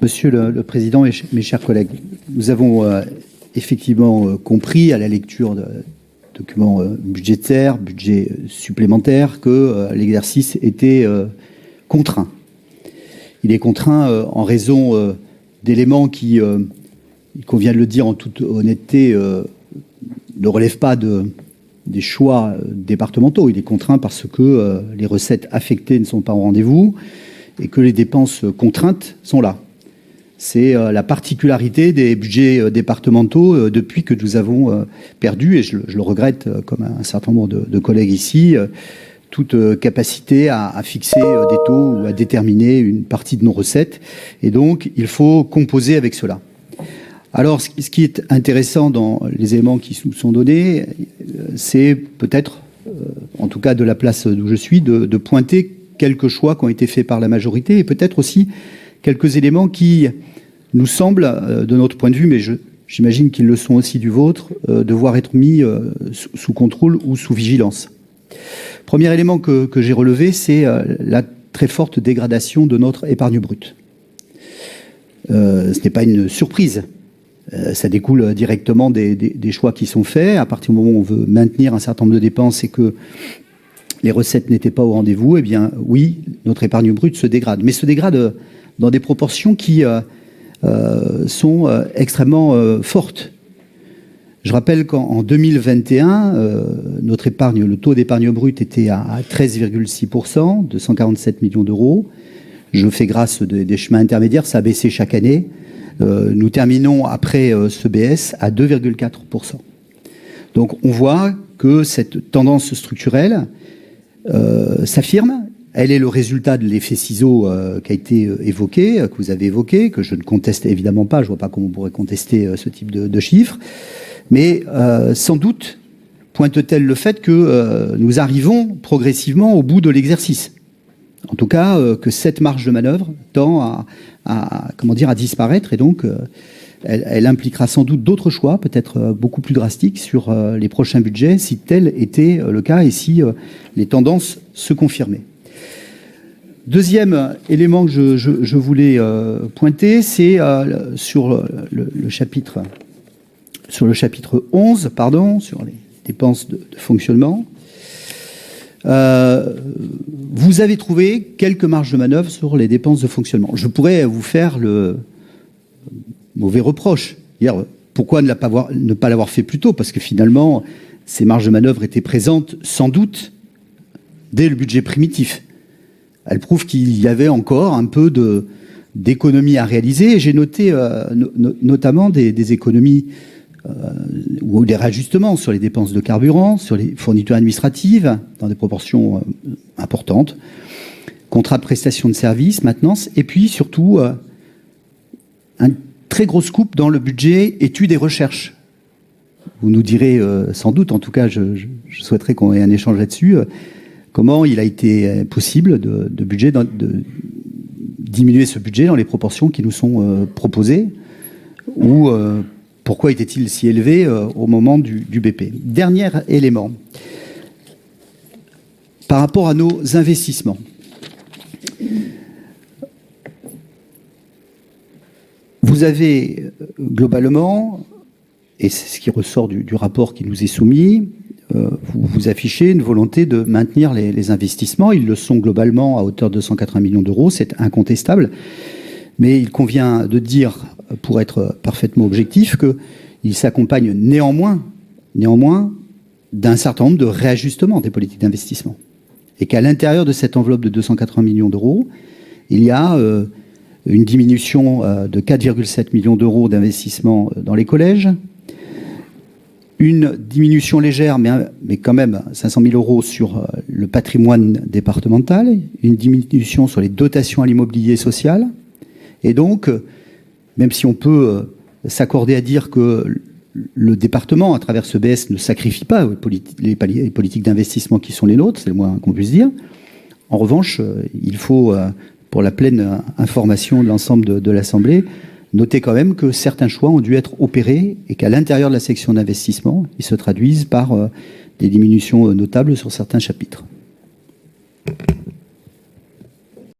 Monsieur le Président et mes chers collègues, nous avons effectivement compris à la lecture de documents budgétaires, budget supplémentaires, que l'exercice était contraint. Il est contraint en raison d'éléments qui, il convient de le dire en toute honnêteté, ne relèvent pas des choix départementaux. Il est contraint parce que les recettes affectées ne sont pas au rendez-vous et que les dépenses contraintes sont là. C'est la particularité des budgets départementaux depuis que nous avons perdu, et je le regrette comme un certain nombre de collègues ici, toute capacité à fixer des taux ou à déterminer une partie de nos recettes. Et donc, il faut composer avec cela. Alors, ce qui est intéressant dans les éléments qui nous sont donnés, c'est peut-être, en tout cas de la place d'où je suis, de pointer quelques choix qui ont été faits par la majorité et peut-être aussi quelques éléments qui nous semblent, de notre point de vue, mais j'imagine qu'ils le sont aussi du vôtre, devoir être mis sous contrôle ou sous vigilance. Premier élément que j'ai relevé, c'est la très forte dégradation de notre épargne brute. Ce n'est pas une surprise. Ça découle directement des choix qui sont faits. À partir du moment où on veut maintenir un certain nombre de dépenses et que les recettes n'étaient pas au rendez-vous, eh bien oui, notre épargne brute se dégrade. Mais se dégrade dans des proportions qui sont extrêmement fortes. Je rappelle qu'en 2021, notre épargne, le taux d'épargne brute était à 13,6%, 247 millions d'euros. Je fais grâce des chemins intermédiaires, ça a baissé chaque année. Nous terminons après ce BS à 2,4%. Donc on voit que cette tendance structurelle s'affirme. Elle est le résultat de l'effet ciseau qui a été évoqué, que vous avez évoqué, que je ne conteste évidemment pas. Je ne vois pas comment on pourrait contester ce type de chiffres. Mais sans doute pointe-t-elle le fait que nous arrivons progressivement au bout de l'exercice. En tout cas, que cette marge de manœuvre tend à disparaître. Et donc, elle impliquera sans doute d'autres choix, peut-être beaucoup plus drastiques, sur les prochains budgets, si tel était le cas et si les tendances se confirmaient. Deuxième élément que je voulais pointer, c'est sur le chapitre 11, sur les dépenses de fonctionnement. Vous avez trouvé quelques marges de manœuvre sur les dépenses de fonctionnement. Je pourrais vous faire le mauvais reproche. Dire pourquoi ne pas l'avoir fait plus tôt? Parce que finalement, ces marges de manœuvre étaient présentes sans doute dès le budget primitif. Elles prouvent qu'il y avait encore un peu d'économies à réaliser. Et j'ai noté notamment des économies ou des réajustements sur les dépenses de carburant, sur les fournitures administratives, dans des proportions importantes, contrats de prestation de services, maintenance, et puis surtout une très grosse coupe dans le budget études et recherche. Vous nous direz sans doute, en tout cas je souhaiterais qu'on ait un échange là-dessus, comment il a été possible de diminuer ce budget dans les proportions qui nous sont proposées, ou pourquoi était-il si élevé au moment du BP? Dernier élément, par rapport à nos investissements. Vous avez globalement, et c'est ce qui ressort du rapport qui nous est soumis, vous affichez une volonté de maintenir les investissements. Ils le sont globalement à hauteur de 180 millions d'euros, c'est incontestable. Mais il convient de dire, pour être parfaitement objectif, qu'il s'accompagne néanmoins d'un certain nombre de réajustements des politiques d'investissement. Et qu'à l'intérieur de cette enveloppe de 280 millions d'euros, il y a une diminution de 4,7 millions d'euros d'investissement dans les collèges, une diminution légère, mais quand même 500 000 euros sur le patrimoine départemental, une diminution sur les dotations à l'immobilier social. Et donc, même si on peut s'accorder à dire que le département, à travers ce BS, ne sacrifie pas les politiques d'investissement qui sont les nôtres, c'est le moins qu'on puisse dire. En revanche, il faut, pour la pleine information de l'ensemble de l'Assemblée, noter quand même que certains choix ont dû être opérés et qu'à l'intérieur de la section d'investissement, ils se traduisent par des diminutions notables sur certains chapitres.